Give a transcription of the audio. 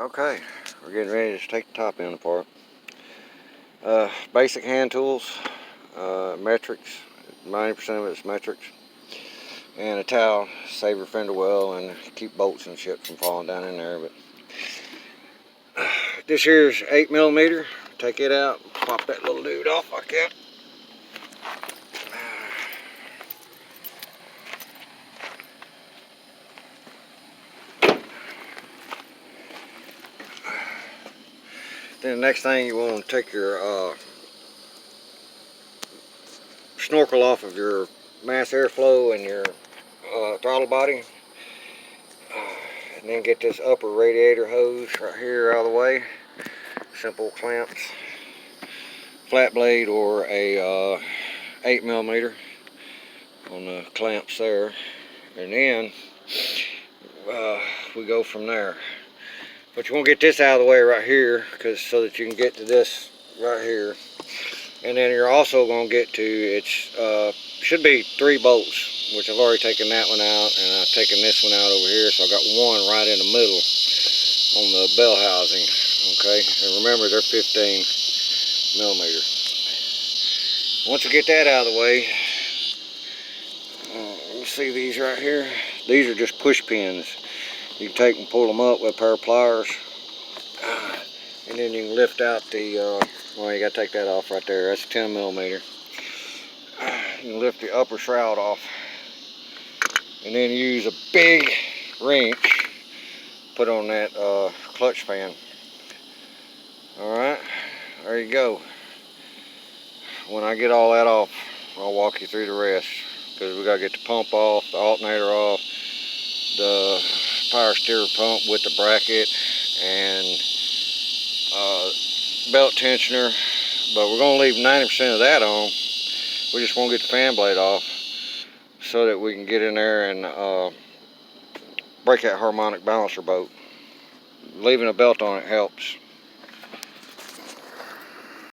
Okay, we're getting ready to take the top end apart. Basic hand tools, metrics, 90% of it's metrics, and a towel, save your fender well and keep bolts and shit from falling down in there. But this here's 8mm. Take it out, pop that little dude off like that. Then the next thing, you want to take your snorkel off of your mass airflow and your throttle body, and then get this upper radiator hose right here out of the way. Simple clamps, flat blade or a 8mm on the clamps there, and then we go from there. But you want to get this out of the way right here, so that you can get to this right here. And then you're also going to get to, it's should be 3 bolts, which I've already taken that one out, and I've taken this one out over here, so I got one right in the middle on the bell housing. Okay, and remember, they're 15mm. Once you get that out of the way, you see these right here? These are just push pins. You can take and pull them up with a pair of pliers, and then you can lift out the, well, you got to take that off right there. That's a 10mm. You can lift the upper shroud off, and then use a big wrench, put on that clutch pan. Alright, there you go. When I get all that off, I'll walk you through the rest, because we got to get the pump off, the alternator off, the power steer pump with the bracket, and belt tensioner. But we're going to leave 90% of that on. We just want to get the fan blade off so that we can get in there and break that harmonic balancer bolt. Leaving a belt on it helps.